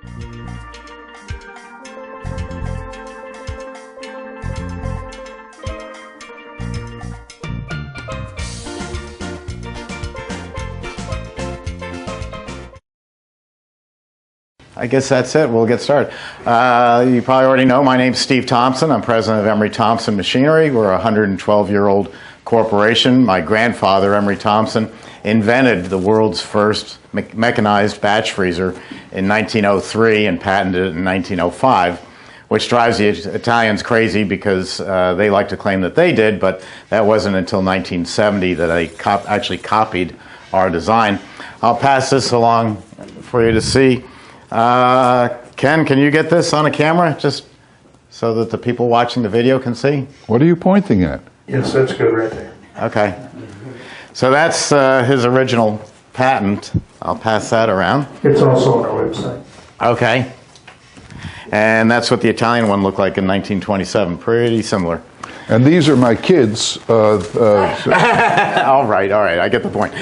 I guess that's it. We'll get started. You probably already know my name's Steve Thompson. I'm president of Emery Thompson Machinery. We're a 112-year-old corporation. My grandfather, Emery Thompson, invented the world's first mechanized batch freezer in 1903 and patented it in 1905, which drives the Italians crazy because they like to claim that they did, but that wasn't until 1970 that they actually copied our design. I'll pass this along for you to see. Ken, can you get this on a camera just so that the people watching the video can see? What are you pointing at? Yes, that's good right there. Okay. So that's his original patent. I'll pass that around. It's also on our website. Okay. And that's what the Italian one looked like in 1927. Pretty similar. And these are my kids. All right, I get the point.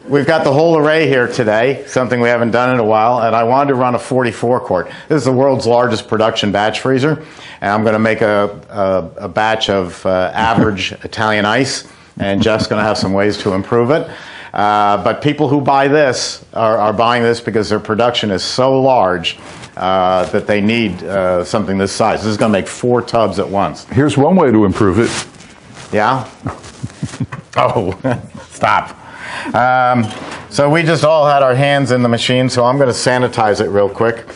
We've got the whole array here today, something we haven't done in a while, and I wanted to run a 44 quart. This is the world's largest production batch freezer, and I'm going to make a batch of average Italian ice, and Jeff's going to have some ways to improve it. But people who buy this are buying this because their production is so large that they need something this size. This is going to make 4 tubs at once. Here's one way to improve it. Yeah? Oh, stop. So we just all had our hands in the machine, so I'm going to sanitize it real quick.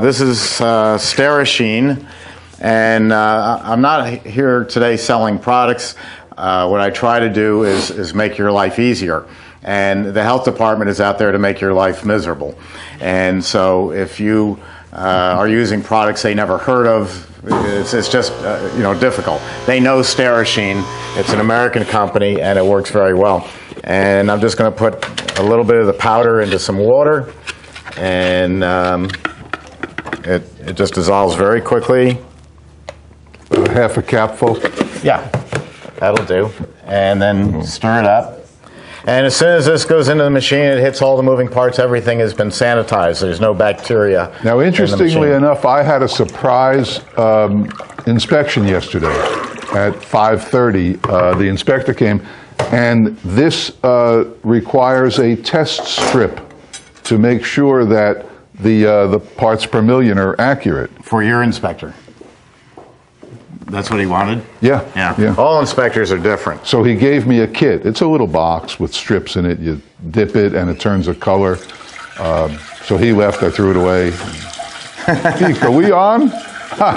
This is Sanitation, and I'm not here today selling products. What I try to do is make your life easier. And the health department is out there to make your life miserable. And so if you are using products they never heard of, it's just difficult. They know Sanitation. It's an American company, and it works very well. And I'm just going to put a little bit of the powder into some water, and it just dissolves very quickly. Half a capful? Yeah, that'll do. And then stir it up. And as soon as this goes into the machine, it hits all the moving parts. Everything has been sanitized. There's no bacteria. Now, interestingly enough, I had a surprise inspection yesterday at 5:30. The inspector came, and this requires a test strip to make sure that the parts per million are accurate. For your inspector. That's what he wanted? Yeah. All inspectors are different. So he gave me a kit. It's a little box with strips in it. You dip it and it turns a color. So he left, I threw it away. Are we on?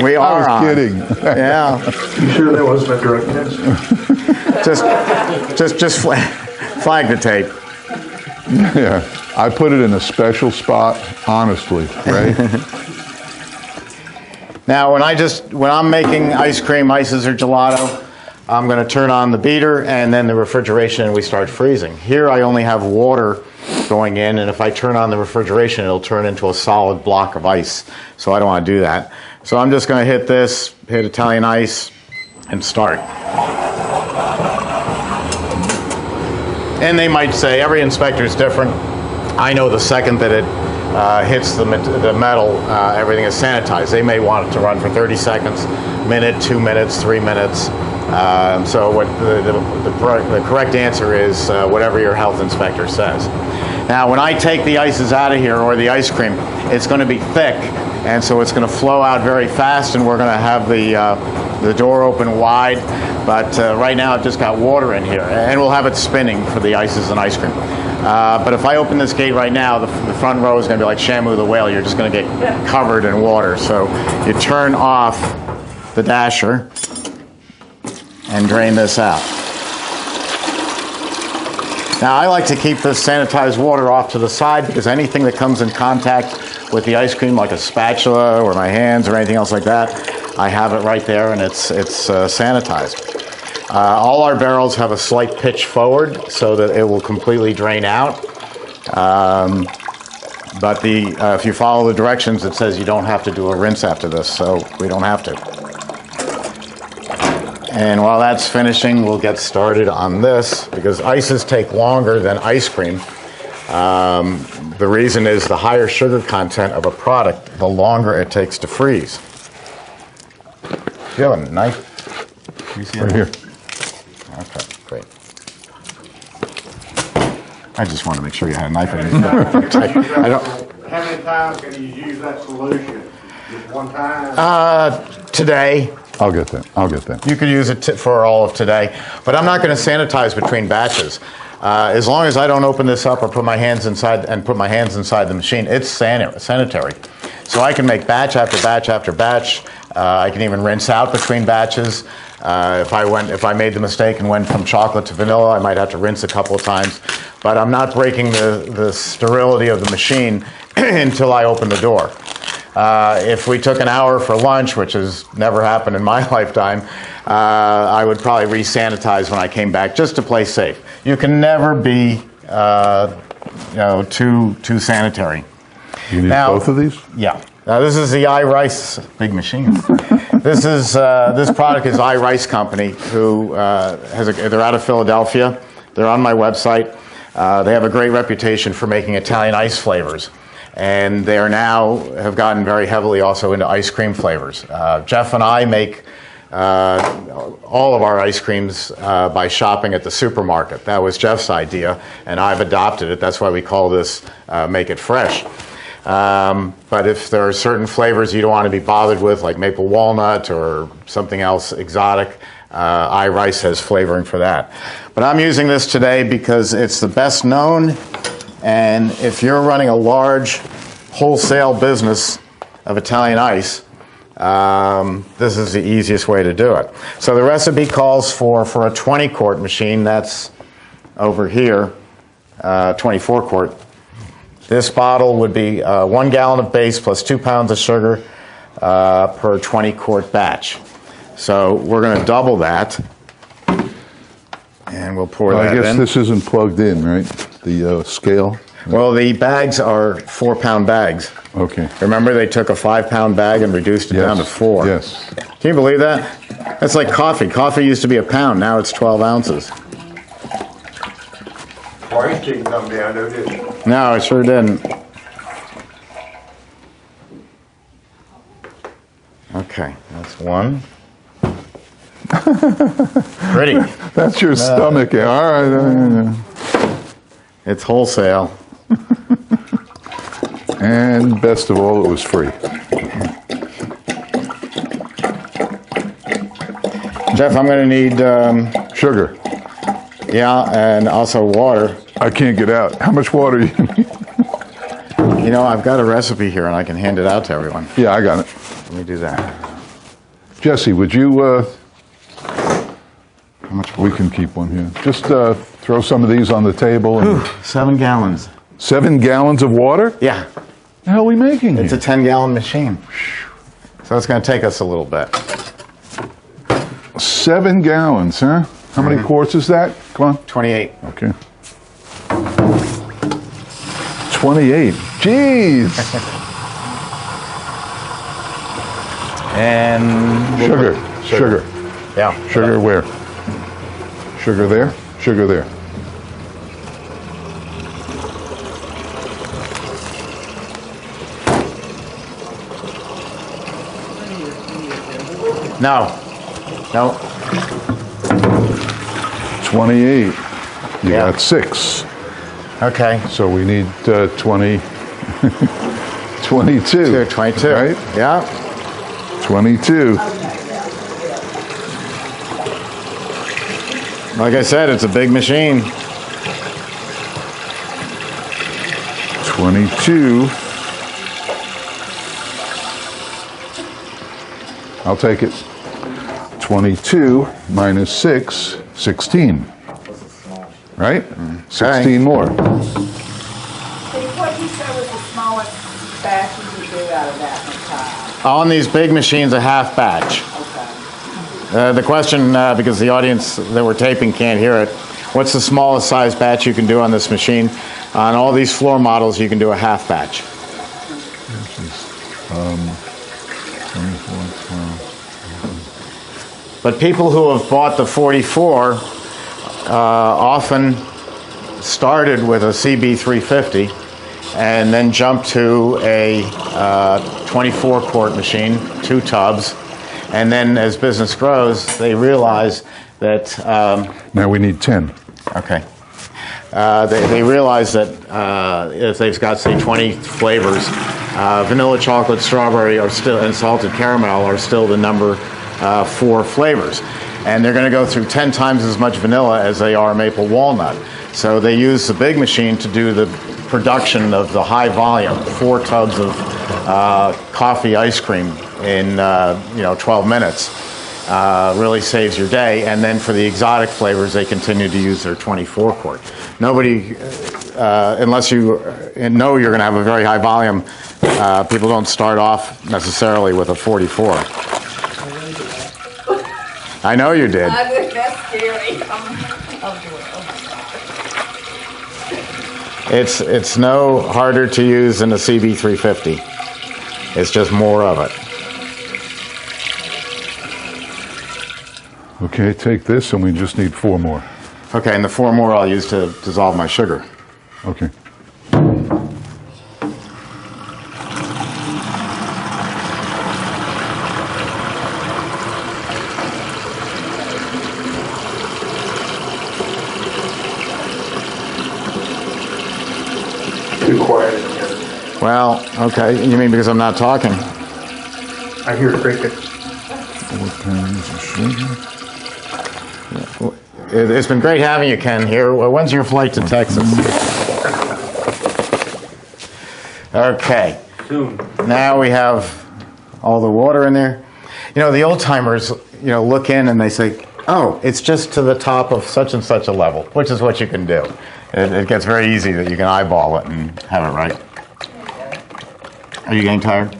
We are I was kidding. Yeah. You sure that wasn't a drug test? just flag the tape. Yeah. I put it in a special spot, honestly, right? Now, when I'm making ice cream, ices, or gelato, I'm going to turn on the beater and then the refrigeration, and we start freezing. Here, I only have water going in, and if I turn on the refrigeration, it'll turn into a solid block of ice. So I don't want to do that. So I'm just going to hit Italian ice, and start. And they might say every inspector is different. I know the second that it hits the metal, everything is sanitized. They may want it to run for 30 seconds, minute, 2 minutes, 3 minutes. So what the correct answer is whatever your health inspector says. Now, when I take the ices out of here, or the ice cream, it's going to be thick, and so it's going to flow out very fast, and we're going to have the door open wide. But right now, it just got water in here, and we'll have it spinning for the ices and ice cream. But if I open this gate right now, the front row is going to be like Shamu the whale. You're just going to get covered in water. So you turn off the dasher and drain this out. Now, I like to keep this sanitized water off to the side because anything that comes in contact with the ice cream, like a spatula or my hands or anything else like that, I have it right there, and it's sanitized. All our barrels have a slight pitch forward so that it will completely drain out. But if you follow the directions, it says you don't have to do a rinse after this, so we don't have to. And while that's finishing, we'll get started on this, because ices take longer than ice cream. The reason is the higher sugar content of a product, the longer it takes to freeze. Do you have a knife? You see Right it? here. Okay, great. I just want to make sure you had a knife in your I don't. How many times can you use that solution? Just one time? Today, I'll get that. I'll get that. you could use it for all of today, but I'm not going to sanitize between batches. As long as I don't open this up or put my hands inside the machine, it's sanitary. So I can make batch after batch after batch. I can even rinse out between batches. If I made the mistake and went from chocolate to vanilla, I might have to rinse a couple of times. But I'm not breaking the sterility of the machine until I open the door. If we took an hour for lunch, which has never happened in my lifetime, I would probably re-sanitize when I came back just to play safe. You can never be too sanitary. You need Now- both of these? Yeah. Now this is the iRice big machine. This product is iRice Company, who they're out of Philadelphia. They're on my website. They have a great reputation for making Italian ice flavors, and they are now have gotten very heavily also into ice cream flavors. Jeff and I make all of our ice creams by shopping at the supermarket. That was Jeff's idea, and I've adopted it. That's why we call this Make It Fresh. But if there are certain flavors you don't want to be bothered with, like maple walnut or something else exotic, iRice has flavoring for that. But I'm using this today because it's the best known, and if you're running a large wholesale business of Italian ice, this is the easiest way to do it. So the recipe calls for a 20-quart machine. That's over here, 24-quart. This bottle would be 1 gallon of base plus 2 pounds of sugar per 20-quart batch. So we're going to double that, and we'll pour Well, that I guess in. this isn't plugged in, right? The scale? Well, the bags are 4-pound bags. Okay. Remember, they took a 5-pound bag and reduced it down to 4. Yes. Can you believe that? That's like coffee. Coffee used to be a pound. Now it's 12 ounces. Price didn't come down, though, did it? No, it sure didn't. Okay, that's one. Pretty. That's your stomach. All right. It's wholesale. And best of all, it was free. Jeff, I'm going to need, Sugar. yeah, and also water. I can't get out. How much water you need? You know, I've got a recipe here, and I can hand it out to everyone. Yeah, I got it. Let me do that. Jesse, would you, How much we can keep one here. Just throw some of these on the table. And 7 gallons. 7 gallons of water? Yeah, The hell are we making it's a here? 10-gallon machine. So it's going to take us a little bit. 7 gallons, huh? How many quarts is that? Come on. 28. Okay. 28. Jeez. And we'll put Sugar. Yeah. Sugar where? Sugar there? Sugar there. No. No. 28. You Yeah. got 6. Okay. So we need 20. 22. 22. Right? Yeah. 22. Like I said, it's a big machine. 22. I'll take it. 22 minus 6, 16. Right? 16 more. What you said was the smallest batch you could do out of that one time? On these big machines, a half batch. Okay. The question, because the audience that we're taping can't hear it, what's the smallest size batch you can do on this machine? On all these floor models, you can do a half batch. 24, 12. But people who have bought the 44 often started with a CB350 and then jumped to a 24-quart machine, 2 tubs. And then as business grows, they realize that... now we need 10. Okay. They realize that if they've got, say, 20 flavors, vanilla, chocolate, strawberry, are still, and salted caramel are still the number 4 flavors. And they're going to go through 10 times as much vanilla as they are maple walnut. So they use the big machine to do the production of the high volume, 4 tubs of coffee ice cream in 12 minutes. Really saves your day. And then for the exotic flavors, they continue to use their 24 quart. Nobody, unless you know you're going to have a very high volume, people don't start off necessarily with a 44. I know you did. That's scary. It's no harder to use than a CB350. It's just more of it. Okay, take this, and we just need 4 more. Okay, and the 4 more I'll use to dissolve my sugar. Okay. Too quiet in here. Well, okay, you mean because I'm not talking? I hear crickets. 4 pounds of sugar. It's been great having you, Ken, here. When's your flight to Texas? Okay. Soon. Now we have all the water in there. You know, the old timers, look in and they say, oh, it's just to the top of such and such a level, which is what you can do. It gets very easy that you can eyeball it and have it right. Are you getting tired?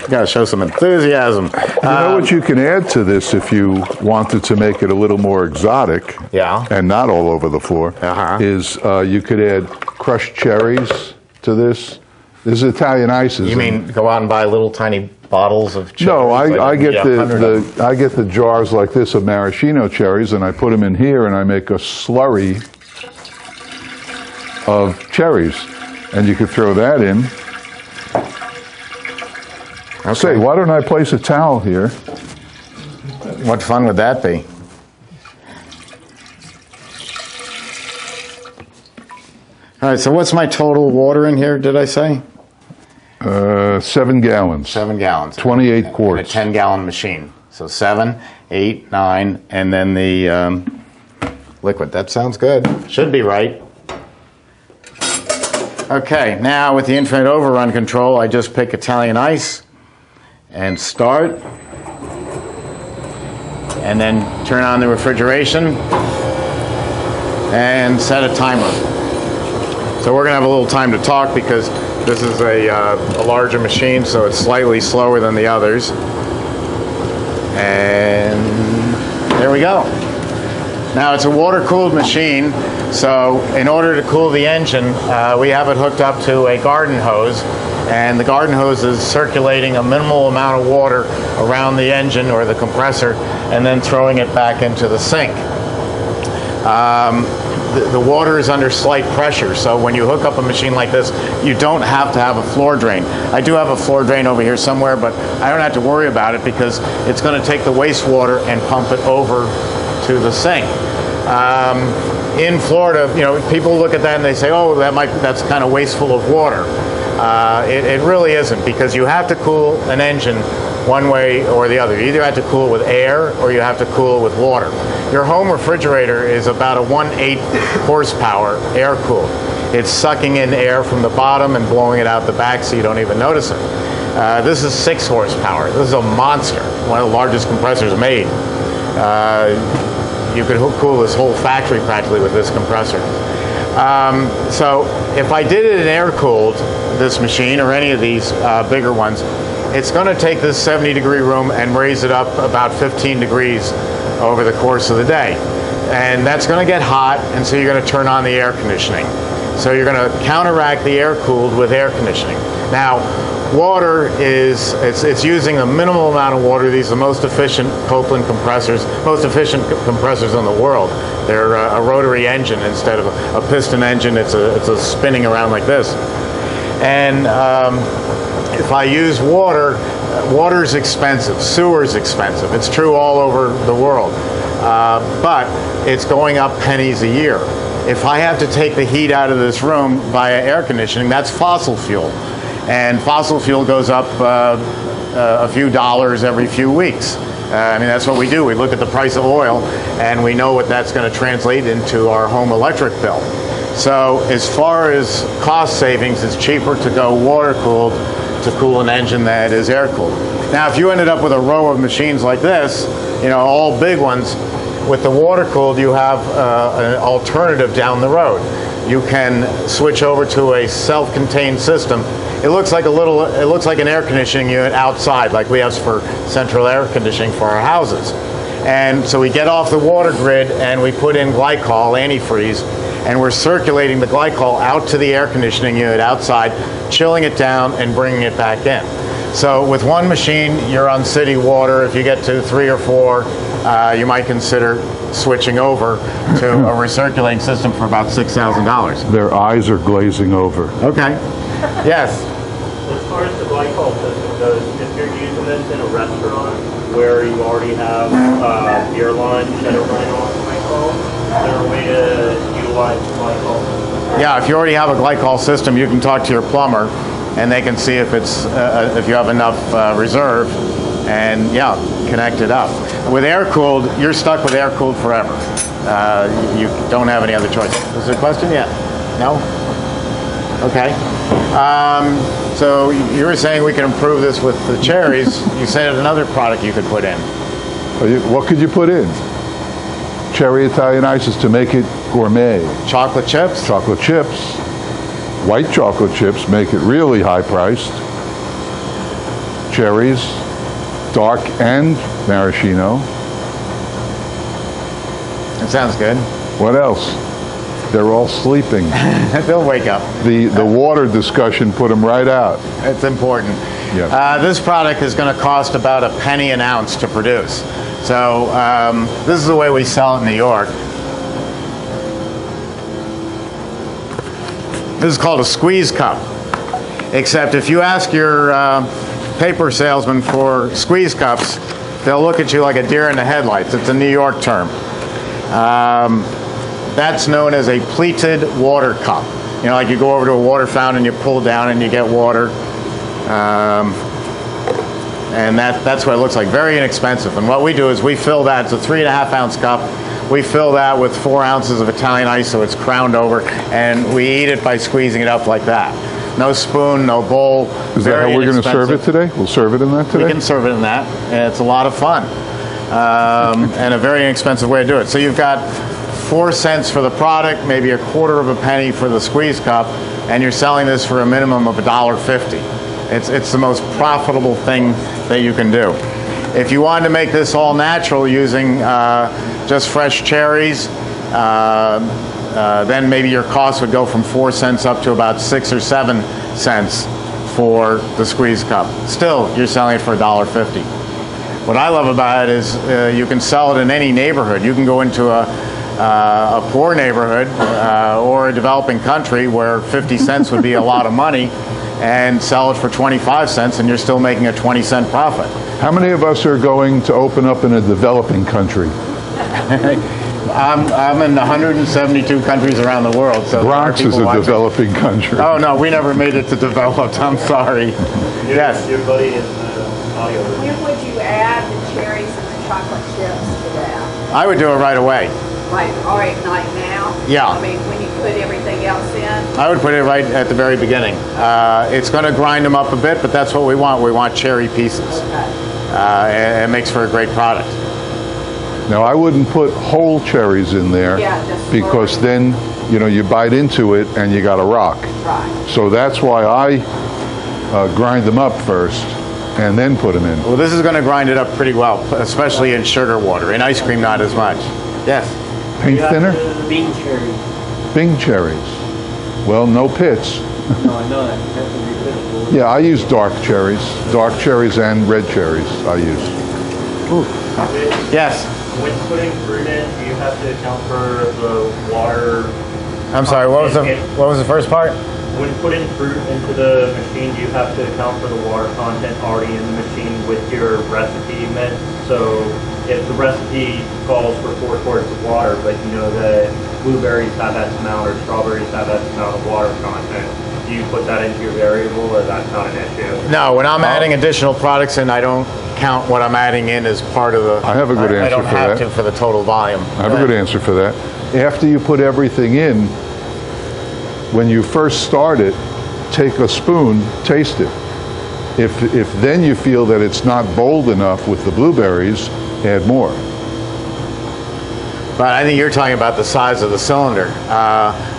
You gotta show some enthusiasm. You know what you can add to this if you wanted to make it a little more exotic, Yeah. and not all over the floor, is you could add crushed cherries to this. This is Italian ices. You mean go out and buy little tiny bottles of cherries? No, I like get 100 of them. I get the jars like this of maraschino cherries, and I put them in here, and I make a slurry of cherries, and you could throw that in. Okay. Say, why don't I place a towel here? What fun would that be? All right, so what's my total water in here, did I say? 7 gallons. 7 gallons. 28 And a quarts. 10-gallon machine. So 7, 8, 9, and then the liquid. That sounds good. Should be right. Okay, now with the infinite overrun control, I just pick Italian ice and start. And then turn on the refrigeration and set a timer. So we're going to have a little time to talk because this is a larger machine, so it's slightly slower than the others. And there we go. Now it's a water-cooled machine, so in order to cool the engine, we have it hooked up to a garden hose, and the garden hose is circulating a minimal amount of water around the engine or the compressor, and then throwing it back into the sink. The water is under slight pressure, so when you hook up a machine like this, you don't have to have a floor drain. I do have a floor drain over here somewhere, but I don't have to worry about it because it's going to take the wastewater and pump it over to the sink. In Florida, people look at that and they say, oh, that's kind of wasteful of water. It really isn't, because you have to cool an engine one way or the other. You either have to cool it with air or you have to cool it with water. Your home refrigerator is about a 1/8 horsepower air cooled. It's sucking in air from the bottom and blowing it out the back so you don't even notice it. This is 6 horsepower. This is a monster, one of the largest compressors made. You could cool this whole factory practically with this compressor. So if I did it in air-cooled, this machine, or any of these bigger ones, it's going to take this 70-degree room and raise it up about 15 degrees over the course of the day. And that's going to get hot, and so you're going to turn on the air conditioning. So you're going to counteract the air-cooled with air conditioning. Now, water is, it's using a minimal amount of water. These are the most efficient Copeland compressors, most efficient compressors in the world. They're a rotary engine instead of a piston engine. It's a spinning around like this. And if I use water, water's expensive, sewer's expensive. It's true all over the world. But it's going up pennies a year. If I have to take the heat out of this room via air conditioning, that's fossil fuel. And fossil fuel goes up a few dollars every few weeks. I mean, that's what we do. We look at the price of oil, and we know what that's going to translate into our home electric bill. So as far as cost savings, it's cheaper to go water-cooled to cool an engine that is air-cooled. Now, if you ended up with a row of machines like this, you know, all big ones, with the water-cooled, you have an alternative down the road. You can switch over to a self-contained system. It looks like an air conditioning unit outside, like we have for central air conditioning for our houses. And so we get off the water grid and we put in glycol, antifreeze, and we're circulating the glycol out to the air conditioning unit outside, chilling it down and bringing it back in. So with one machine, you're on city water. If you get to 3 or 4, you might consider switching over to a recirculating system for about $6,000. Their eyes are glazing over. Okay. Yes. As far as the glycol system goes, if you're using this in a restaurant where you already have beer line, cheddar line on glycol, is there a way to utilize glycol? Yeah, if you already have a glycol system, you can talk to your plumber, and they can see if it's if you have enough reserve, and yeah, connect it up. With air-cooled, you're stuck with air-cooled forever. You don't have any other choice. Is there a question? Yeah. No? Okay. So you were saying we can improve this with the cherries. You said another product you could put in. What could you put in? Cherry Italian ices to make it gourmet. Chocolate chips? Chocolate chips. White chocolate chips make it really high priced. Cherries, dark and maraschino. That sounds good. What else? They're all sleeping. They'll wake up. The water discussion put them right out. It's important. Yeah. This product is going to cost about a penny an ounce to produce. So this is the way we sell it in New York. This is called a squeeze cup. Except if you ask your paper salesman for squeeze cups, they'll look at you like a deer in the headlights. It's a New York term. That's known as a pleated water cup. You know, like you go over to a water fountain, you pull down and you get water. And that's what it looks like, very inexpensive. And what we do is we fill that, it's a 3.5 ounce cup. We fill that with 4 ounces of Italian ice so it's crowned over, and we eat it by squeezing it up like that. No spoon, no bowl. Is that how we're going to serve it today? We'll serve it in that today? We can serve it in that, and it's a lot of fun. And a very inexpensive way to do it. So you've got 4 cents for the product, maybe a quarter of a penny for the squeeze cup, and you're selling this for a minimum of $1.50. It's the most profitable thing that you can do. If you wanted to make this all natural using just fresh cherries, then maybe your cost would go from 4 cents up to about 6 or 7 cents for the squeeze cup. Still, you're selling it for $1.50. What I love about it is you can sell it in any neighborhood. You can go into a poor neighborhood or a developing country where 50 cents would be a lot of money, and sell it for 25 cents, and you're still making a 20-cent profit. How many of us are going to open up in a developing country? I'm in 172 countries around the world. So Bronx is a developing country. Oh no, we never made it to developed. I'm sorry. Yes. Your buddy is the audio. When would you add the cherries and the chocolate chips to that? I would do it right away. Like, all right, like now? Yeah. I mean, when you put everything else in? I would put it right at the very beginning. It's going to grind them up a bit, but that's what we want. We want cherry pieces. Okay. It makes for a great product. Now, I wouldn't put whole cherries in there because then, you know, you bite into it and you got a rock. Right. So that's why I grind them up first and then put them in. Well, this is going to grind it up pretty well, especially in sugar water. In ice cream, not as much. Yes. Paint thinner? Bing cherries. Bing cherries. Well, no pits. No, I know that. You have to refit it. Yeah, I use dark cherries and red cherries I use. Yes. When putting fruit in, do you have to account for the water? I'm sorry. What was the first part? When putting fruit into the machine, do you have to account for the water content already in the machine with your recipe mix? So if the recipe calls for 4 quarts of water, but you know that blueberries have X amount or strawberries have X amount of water content, do you put that into your variable, or that's not an issue? No, when I'm adding additional products in, I don't count what I'm adding in as part of the... I have a good answer I don't for have that. to for the total volume. I have a good answer for that. After you put everything in, when you first start it, take a spoon, taste it. If then you feel that it's not bold enough with the blueberries, add more. But I think you're talking about the size of the cylinder.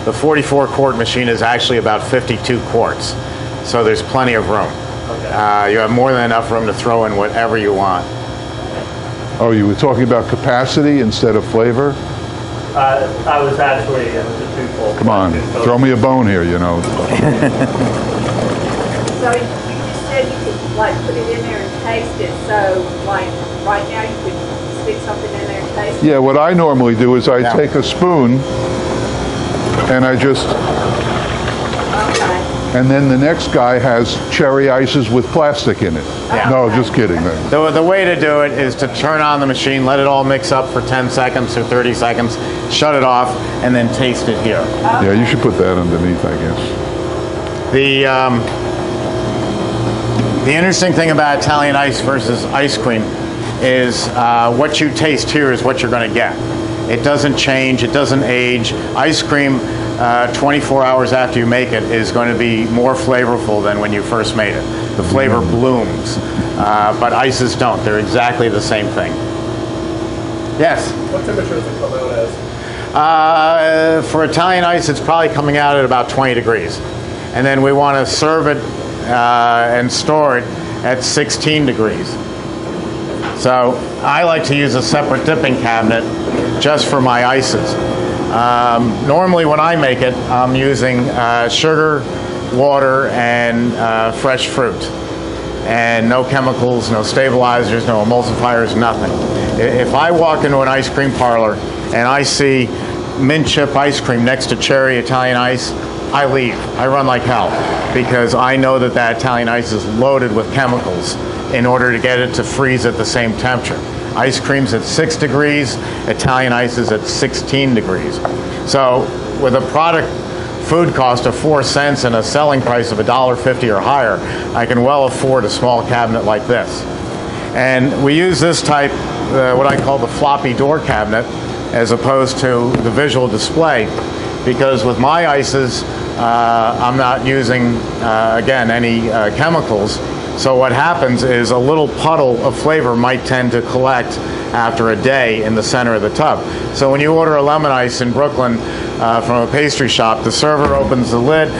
The 44 quart machine is actually about 52 quarts. So there's plenty of room. Okay. You have more than enough room to throw in whatever you want. Oh, you were talking about capacity instead of flavor? I was actually, it was a twofold. Come on, throw me a bone here, you know. So you just said you could like put it in there and taste it, so like right now you could stick something in there and taste it? Yeah, what I normally do is I take a spoon and I just, Okay. and then the next guy has cherry ices with plastic in it. Yeah. No, just kidding. The way to do it is to turn on the machine, let it all mix up for 10 seconds or 30 seconds, shut it off, and then taste it here. Yeah, you should put that underneath, I guess. The interesting thing about Italian ice versus ice cream is what you taste here is what you're going to get. It doesn't change, it doesn't age. Ice cream, 24 hours after you make it, is going to be more flavorful than when you first made it. The flavor blooms, but ices don't. They're exactly the same thing. Yes? What temperature does it come out as? For Italian ice, it's probably coming out at about 20 degrees. And then we want to serve it and store it at 16 degrees. So I like to use a separate dipping cabinet just for my ices. Normally when I make it, I'm using sugar, water, and fresh fruit. And no chemicals, no stabilizers, no emulsifiers, nothing. If I walk into an ice cream parlor and I see mint chip ice cream next to cherry Italian ice, I leave. I run like hell because I know that that Italian ice is loaded with chemicals in order to get it to freeze at the same temperature. Ice cream's at 6 degrees, Italian ice is at 16 degrees. So with a product food cost of 4 cents and a selling price of $1.50 or higher, I can well afford a small cabinet like this. And we use this type, what I call the floppy door cabinet, as opposed to the visual display, because with my ices, I'm not using, again, any chemicals. So what happens is a little puddle of flavor might tend to collect after a day in the center of the tub. So when you order a lemon ice in Brooklyn from a pastry shop, the server opens the lid,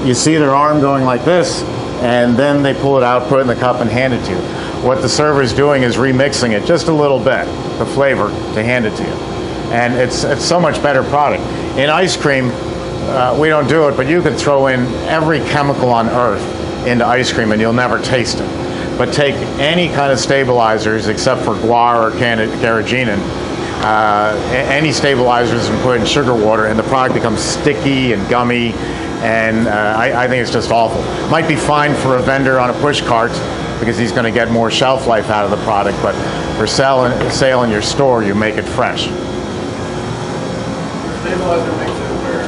you see their arm going like this, and then they pull it out, put it in the cup, and hand it to you. What the server is doing is remixing it just a little bit, the flavor, to hand it to you. And it's so much better product. In ice cream, we don't do it, but you can throw in every chemical on earth into ice cream and you'll never taste it. But take any kind of stabilizers except for guar or carrageenan, any stabilizers, and put in sugar water, and the product becomes sticky and gummy, and I think it's just awful. Might be fine for a vendor on a push cart because he's going to get more shelf life out of the product, but for sale in your store, you make it fresh. Stabilizer makes it where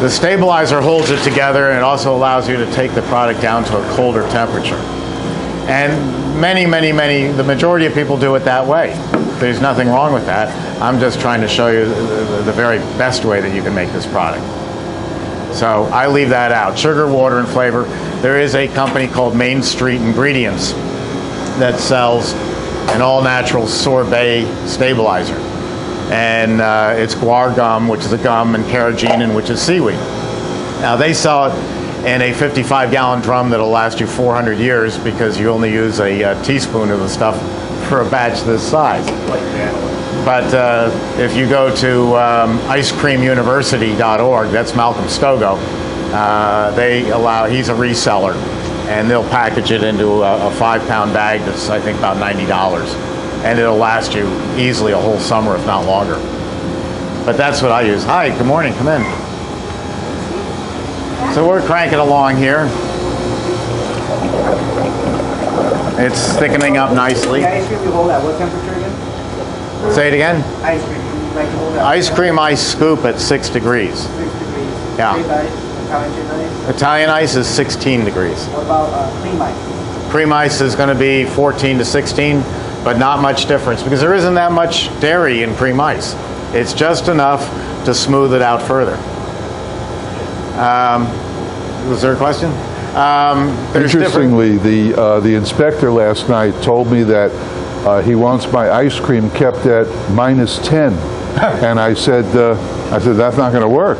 The stabilizer holds it together, and it also allows you to take the product down to a colder temperature. And the majority of people do it that way. There's nothing wrong with that. I'm just trying to show you the very best way that you can make this product. So I leave that out. Sugar, water, and flavor. There is a company called Main Street Ingredients that sells an all-natural sorbet stabilizer. And it's guar gum, which is a gum, and carrageenan, which is seaweed. Now they sell it in a 55-gallon drum that'll last you 400 years because you only use a teaspoon of the stuff for a batch this size. But if you go to icecreamuniversity.org, that's Malcolm Stogo, he's a reseller, and they'll package it into a 5-pound bag that's, I think, about $90. And it'll last you easily a whole summer, if not longer. But that's what I use. Hi, good morning, come in. So we're cranking along here. It's thickening up nicely. The ice cream you hold at what temperature again? Say it again. Ice cream. You like to hold at Ice cream I scoop at 6 degrees. 6 degrees. Yeah. Shape ice, Italian shape ice. Italian ice is 16 degrees. What about cream ice? Cream ice is going to be 14 to 16, but not much difference because there isn't that much dairy in cream ice. It's just enough to smooth it out further. Was there a question? Interestingly, the inspector last night told me that he wants my ice cream kept at -10, and I said that's not going to work,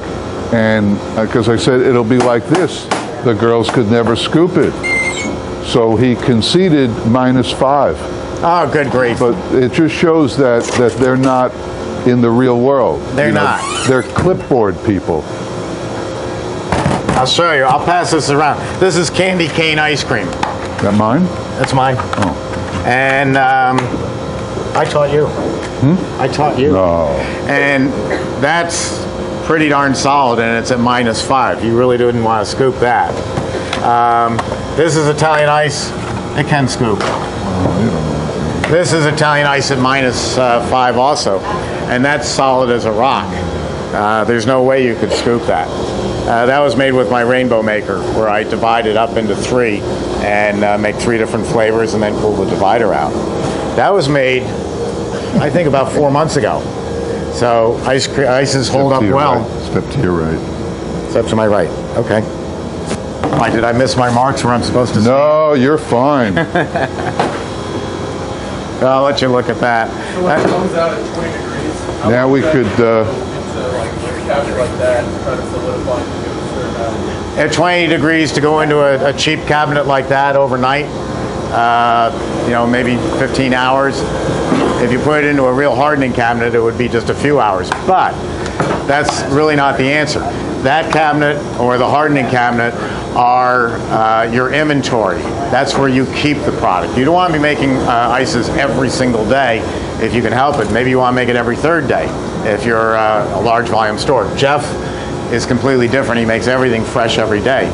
and because I said it'll be like this, the girls could never scoop it. So he conceded -5. Oh, good grief! But it just shows that they're not in the real world. They're not. They're clipboard people. I'll show you. I'll pass this around. This is candy cane ice cream. That mine? That's mine. Oh. And I taught you. I taught you. No. And that's pretty darn solid, and it's at -5. You really didn't want to scoop that. This is Italian ice. It can scoop. This is Italian ice at -5 also, and that's solid as a rock. There's no way you could scoop that. That was made with my rainbow maker, where I divide it up into 3 and make 3 different flavors and then pull the divider out. That was made, I think, about 4 months ago. So ices hold up well. Right. Step to your right. Step to my right. Okay. Why, did I miss my marks where I'm supposed to stand? No, you're fine. I'll let you look at that. So when it comes out at 20 degrees, Now we could. into like a cabinet like that and try to solidify it to give it a certain amount. At 20 degrees to go into a cheap cabinet like that overnight, maybe 15 hours. If you put it into a real hardening cabinet, it would be just a few hours. But that's really not the answer. That cabinet or the hardening cabinet are your inventory. That's where you keep the product. You don't want to be making ices every single day if you can help it. Maybe you want to make it every 3rd day if you're a large volume store. Jeff is completely different. He makes everything fresh every day.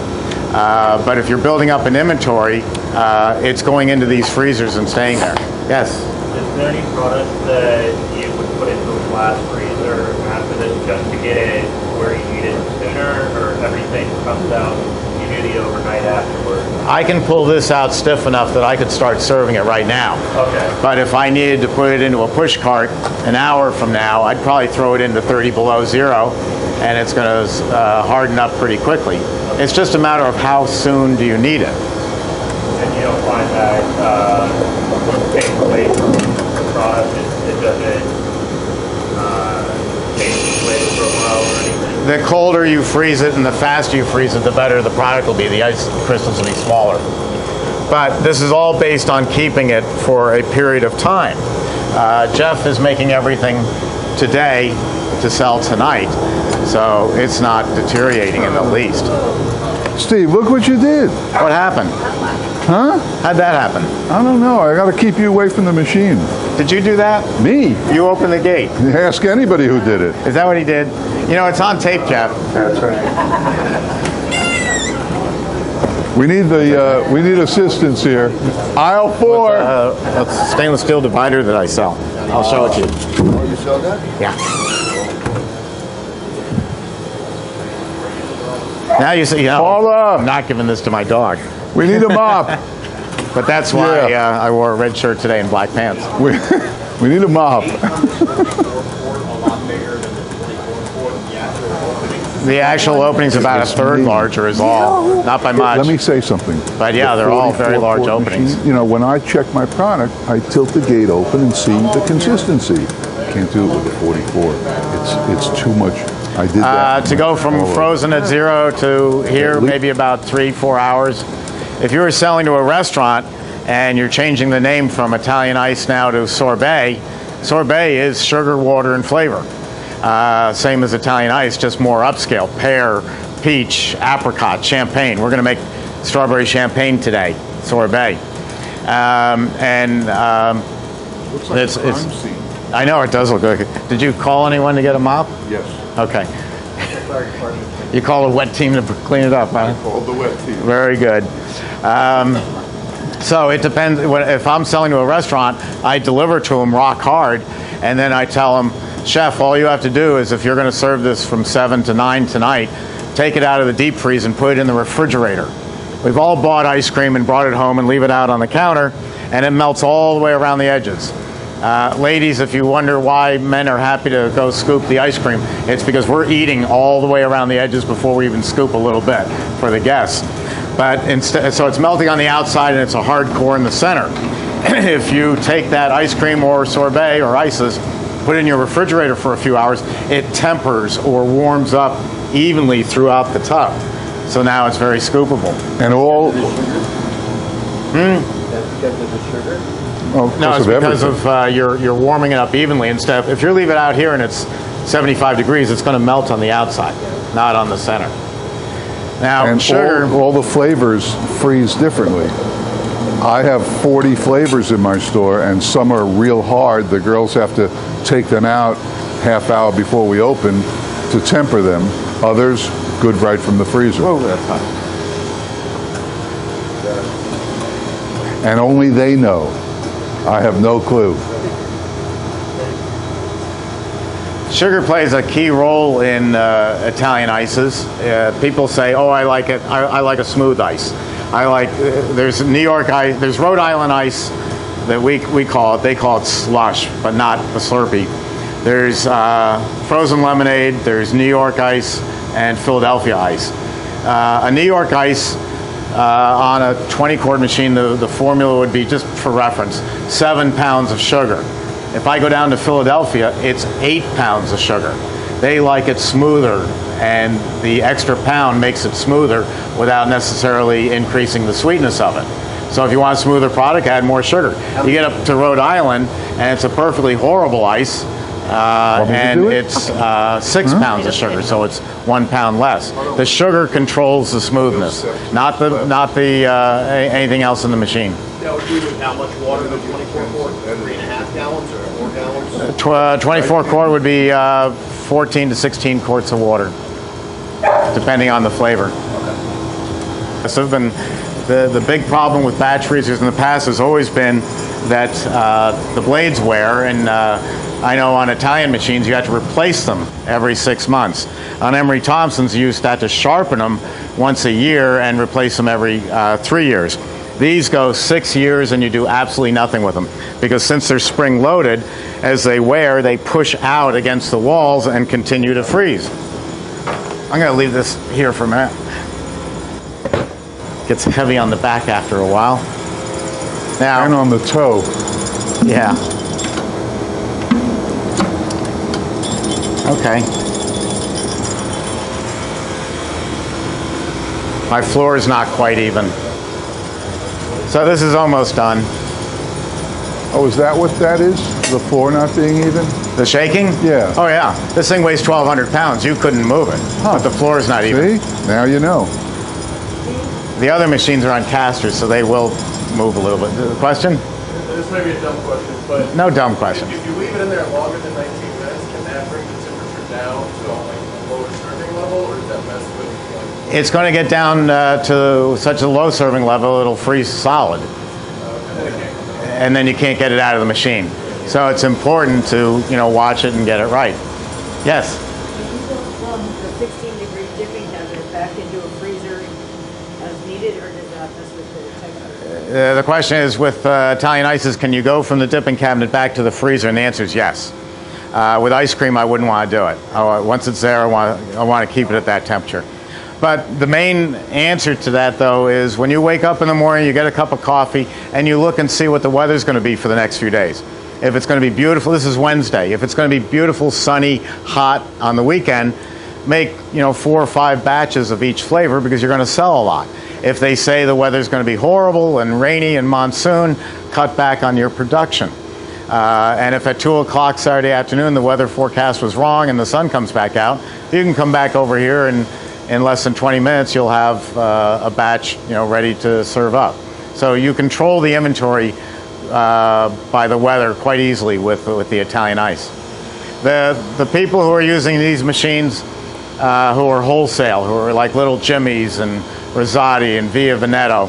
But if you're building up an inventory, it's going into these freezers and staying there. Yes? Is there any product that you would put into a flash freezer after this just to get it where you need it sooner, or everything comes out, you do the overnight afterwards? I can pull this out stiff enough that I could start serving it right now. Okay. But if I needed to put it into a push cart an hour from now, I'd probably throw it into 30 below zero, and it's going to harden up pretty quickly. It's just a matter of how soon do you need it. And you don't find that takes away from the product, it doesn't change the flavor profile or anything? The colder you freeze it and the faster you freeze it, the better the product will be. The ice crystals will be smaller. But this is all based on keeping it for a period of time. Jeff is making everything today to sell tonight, so it's not deteriorating in the least. Steve, look what you did. What happened? Huh? How'd that happen? I don't know. I got to keep you away from the machine. Did you do that? Me? You opened the gate. Ask anybody who did it. Is that what he did? You know, it's on tape, Jeff. That's right. We need assistance here. Aisle 4. A stainless steel divider that I sell. I'll show it to you. Oh, you sell that? Yeah. Now you see, Hold up. I'm not giving this to my dog. We need a mop. But that's why Yeah. I wore a red shirt today and black pants. We need a mop. The actual opening's about a third larger is all. Not by much. Let me say something. But yeah, The they're all very 44 large quart openings. machine, you know, when I check my product, I tilt the gate open and see the consistency. Can't do it with the 44. It's too much. I did that. To go from frozen at 0 to here, maybe about 3-4 hours. If you were selling to a restaurant and you're changing the name from Italian Ice now to sorbet Sorbet is sugar, water, and flavor. Same as Italian ice, just more upscale. Pear, peach, apricot, champagne. We're going to make strawberry champagne today, sorbet. Looks like It's- a crime it's- scene. I know it does look good. Did you call anyone to get a mop? Yes. Okay. You call a wet team to clean it up, huh? Called the wet team. Very good. So it depends. If I'm selling to a restaurant, I deliver to them rock hard, and then I tell them, Chef, all you have to do is if you're going to serve this from 7 to 9 tonight, take it out of the deep freeze and put it in the refrigerator. We've all bought ice cream and brought it home and leave it out on the counter, and it melts all the way around the edges. Ladies, if you wonder why men are happy to go scoop the ice cream, it's because we're eating all the way around the edges before we even scoop a little bit for the guests. But instead, so it's melting on the outside and it's a hard core in the center. If you take that ice cream or sorbet or ices, put it in your refrigerator for a few hours, it tempers or warms up evenly throughout the tub. So now it's very scoopable. And all. That's because of the sugar? Oh, No, it's of because everything. of you're warming it up evenly instead. If you leave it out here and it's 75 degrees, it's going to melt on the outside, not on the center. Now, And sugar. all the flavors freeze differently. I have 40 flavors in my store, and some are real hard. The girls have to take them out half hour before we open to temper them. Others, good right from the freezer. Oh, that's hot. And only they know. I have no clue. Sugar plays a key role in Italian ices. People say, "Oh, I like it. I like a smooth ice. I like." There's New York ice. There's Rhode Island ice that we call it. They call it slush, but not the Slurpee. There's frozen lemonade. There's New York ice and Philadelphia ice. A New York ice on a 20-quart machine, the formula would be, just for reference, 7 pounds of sugar. If I go down to Philadelphia, it's 8 pounds of sugar. They like it smoother, and the extra pound makes it smoother without necessarily increasing the sweetness of it. So if you want a smoother product, add more sugar. You get up to Rhode Island, and it's a perfectly horrible ice, and do it? it's 6 pounds of sugar, so it's 1 pound less. The sugar controls the smoothness, not the anything else in the machine. That would be with how much water, the 24 quart, 3.5 gallons or 4 gallons? 24 quart would be 14 to 16 quarts of water, depending on the flavor. So then the big problem with batch freezers in the past has always been that the blades wear, and I know on Italian machines you have to replace them every 6 months. On Emery Thompsons, you used to have to sharpen them once a year and replace them every 3 years. These go 6 years and you do absolutely nothing with them, because since they're spring loaded, as they wear, they push out against the walls and continue to freeze. I'm going to leave this here for a minute. Gets heavy on the back after a while. Now, And on the toe. yeah. Okay. My floor is not quite even. So this is almost done. Oh, is that what that is? The floor not being even? The shaking? Yeah. Oh yeah. This thing weighs 1,200 pounds. You couldn't move it. But the floor is not even. See? Now you know. The other machines are on casters, so they will move a little bit. The question? This may be a dumb question, but No dumb question. if you leave it in there longer than 19 minutes, can that bring the temperature down to like a lower serving level, or does that mess with like? It's going to get down to such a low serving level, it'll freeze solid. And then you can't get it out of the machine. So it's important to, watch it and get it right. Yes? Can you go from the 16-degree dipping cabinet back into a freezer as needed, or does that mess with the temperature? The question is, with Italian ices, can you go from the dipping cabinet back to the freezer? And the answer is yes. With ice cream, I wouldn't want to do it. Once it's there, I want to keep it at that temperature. But the main answer to that, though, is when you wake up in the morning, you get a cup of coffee, and you look and see what the weather's going to be for the next few days. If it's going to be beautiful, this is Wednesday. If it's going to be beautiful, sunny, hot on the weekend, make 4 or 5 batches of each flavor, because you're going to sell a lot. If they say the weather's going to be horrible and rainy and monsoon, cut back on your production. And if at 2 o'clock Saturday afternoon the weather forecast was wrong and the sun comes back out, you can come back over here and in less than 20 minutes you'll have a batch ready to serve up. So you control the inventory by the weather quite easily with the Italian ice. The people who are using these machines who are wholesale, who are like Little Jimmy's and Rosati and Via Veneto,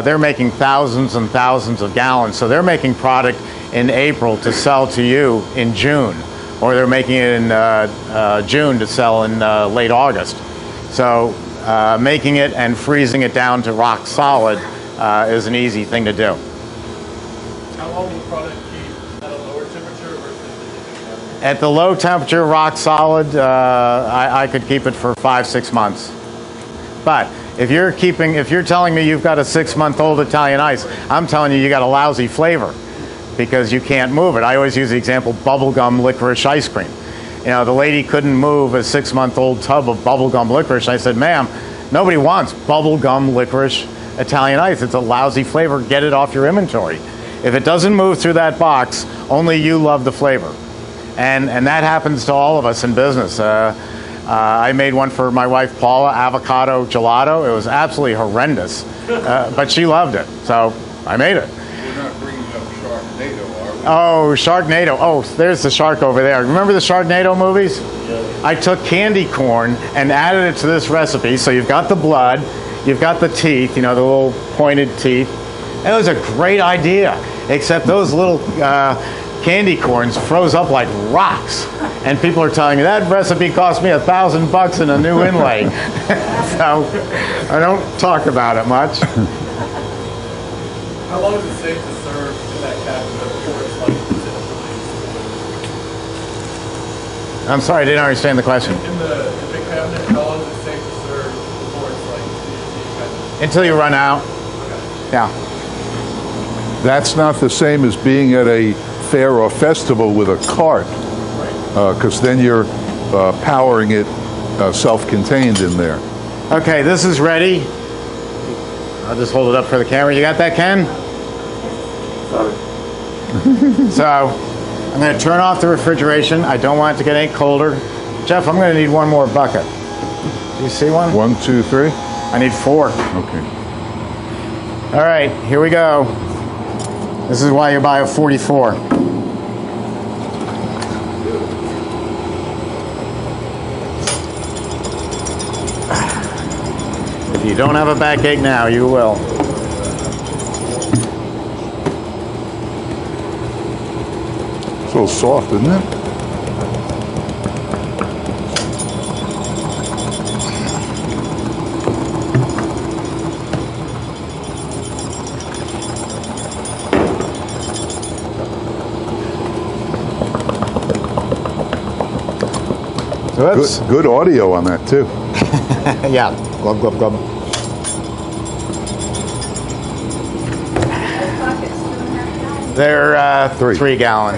they're making thousands and thousands of gallons. So they're making product in April to sell to you in June, or they're making it in June to sell in late August. So making it and freezing it down to rock solid is an easy thing to do. How long will the product keep at a lower temperature versus the cabinet? At the low temperature, rock solid, I could keep it for 5-6 months. But if you're telling me you've got a 6-month-old Italian ice, I'm telling you got a lousy flavor because you can't move it. I always use the example bubblegum licorice ice cream. The lady couldn't move a 6-month-old tub of bubblegum licorice. I said, ma'am, nobody wants bubblegum licorice Italian ice. It's a lousy flavor. Get it off your inventory. If it doesn't move through that box, only you love the flavor. And that happens to all of us in business. I made one for my wife Paula, avocado gelato. It was absolutely horrendous, but she loved it, so I made it. We're not bringing up Sharknado, are we? Oh, Sharknado. Oh, there's the shark over there. Remember the Sharknado movies? Yeah. I took candy corn and added it to this recipe. So you've got the blood, you've got the teeth, the little pointed teeth. It was a great idea, except those little candy corns froze up like rocks. And people are telling me that recipe cost me $1,000 in a new inlay. So I don't talk about it much. How long is it safe to serve in that cabinet before it's like released? I'm sorry, I didn't understand the question. In the big cabinet, how long is it safe to serve before it's like Until you run out. Okay. Yeah. That's not the same as being at a fair or festival with a cart, because then you're powering it self-contained in there. Okay, this is ready. I'll just hold it up for the camera. You got that, Ken? So I'm going to turn off the refrigeration. I don't want it to get any colder. Jeff, I'm going to need one more bucket. Do you see one? 1, 2, 3. I need 4. Okay. All right, here we go. This is why you buy a 44. If you don't have a backache now, you will. It's a little soft, isn't it? So that's Good audio on that, too. yeah. Glub, glub, glub. They're 3 gallon.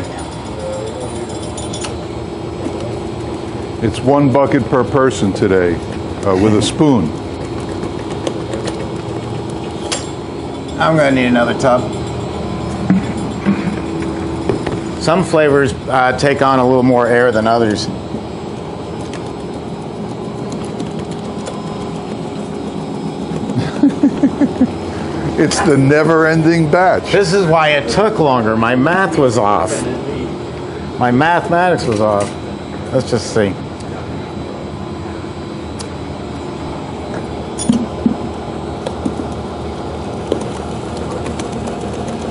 It's 1 bucket per person today with a spoon. I'm going to need another tub. Some flavors take on a little more air than others. It's the never-ending batch. This is why it took longer. My math was off. My mathematics was off. Let's just see.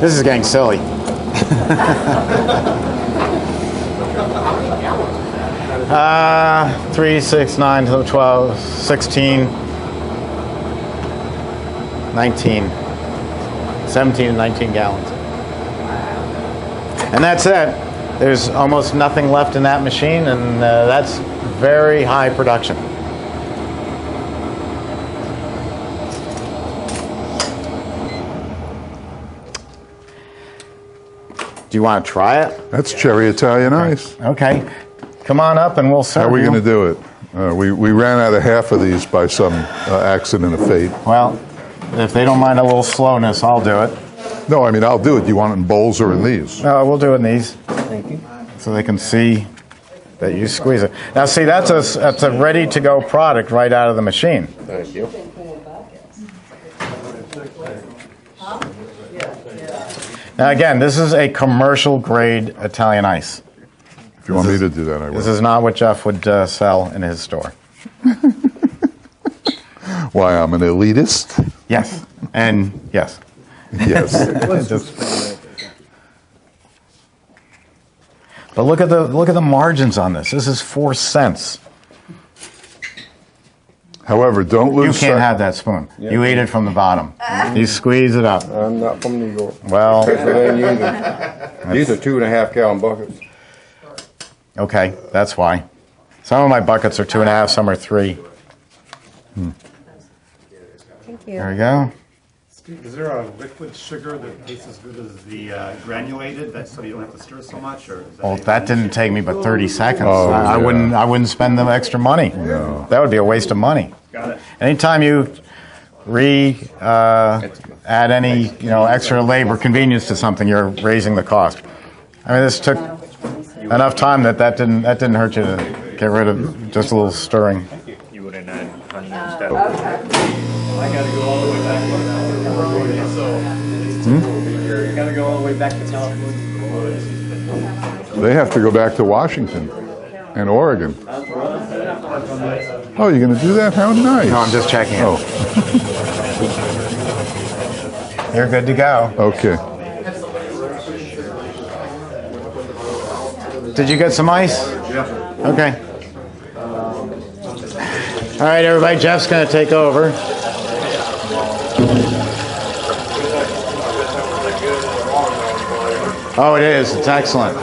This is getting silly. 3, 6, 9, 12, 16, 19, 17 and 19 gallons. And that's it. There's almost nothing left in that machine, and that's very high production. Do you want to try it? That's cherry Italian ice. Okay. Come on up and we'll serve How are we you. going to do it? We ran out of half of these by some accident of fate. Well, if they don't mind a little slowness, I'll do it. No, I mean, I'll do it. Do you want it in bowls or in these? We'll do it in these. Thank you. So they can see that you squeeze it. Now, see, that's a ready-to-go product right out of the machine. Thank you. Now, again, this is a commercial-grade Italian ice. If you want me to do that, I will. This is not what Jeff would sell in his store. Why, I'm an elitist? Yes, and yes. Yes. But look at the margins on this. This is 4 cents. However, don't lose You can't sight- have that spoon. You eat it from the bottom. You squeeze it up. I'm not from New York. Well, Especially ain't using. These are 2.5 gallon buckets. okay, that's why. Some of my buckets are 2.5, some are 3. Thank you. There we go. Steve, is there a liquid sugar that tastes as good as the granulated, that so you don't have to stir so much, or is that? Well, that didn't take me but 30 seconds. Oh, I yeah. wouldn't spend the extra money. No. That would be a waste of money. Got it. Anytime you add any extra labor, convenience to something, you're raising the cost. I mean, this took enough time that didn't hurt you to get rid of just a little stirring. You wouldn't add honey instead. Okay. I gotta go all the way back to California, so I gotta go all the way back to California. They have to go back to Washington and Oregon. Oh, you're going to do that? How nice. No, I'm just checking it. Oh, You're good to go. okay. Did you get some ice? Yeah. Okay. All right, everybody, Jeff's going to take over. Oh, it is. It's excellent.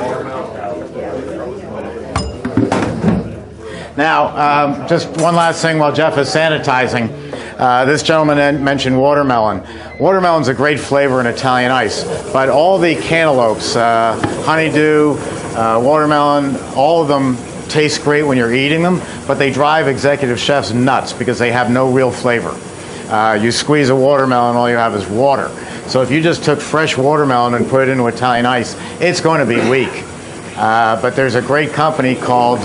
Now, just one last thing while Jeff is sanitizing. This gentleman mentioned watermelon. Watermelon's a great flavor in Italian ice, but all the cantaloupes, honeydew, watermelon, all of them taste great when you're eating them, but they drive executive chefs nuts because they have no real flavor. You squeeze a watermelon, all you have is water. So if you just took fresh watermelon and put it into Italian ice, it's going to be weak. But there's a great company called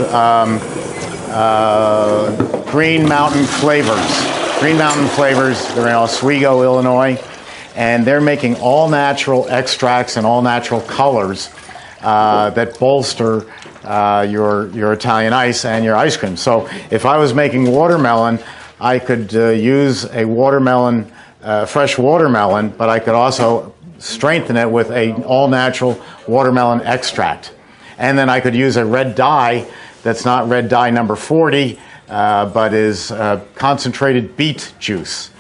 Green Mountain Flavors. Green Mountain Flavors, they're in Oswego, Illinois, and they're making all natural extracts and all natural colors that bolster your Italian ice and your ice cream. So if I was making watermelon, I could use a watermelon, fresh watermelon, but I could also strengthen it with a all-natural watermelon extract. And then I could use a red dye that's not red dye number 40, but is concentrated beet juice.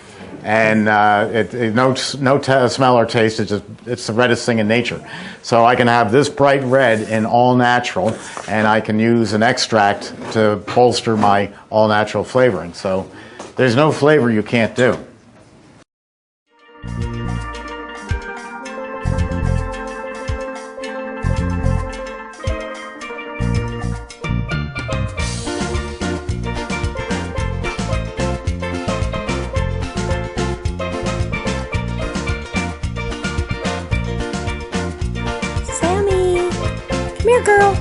And no smell or taste, it's the reddest thing in nature. So I can have this bright red in all natural, and I can use an extract to bolster my all natural flavoring. So there's no flavor you can't do. Sammy, come here, girl.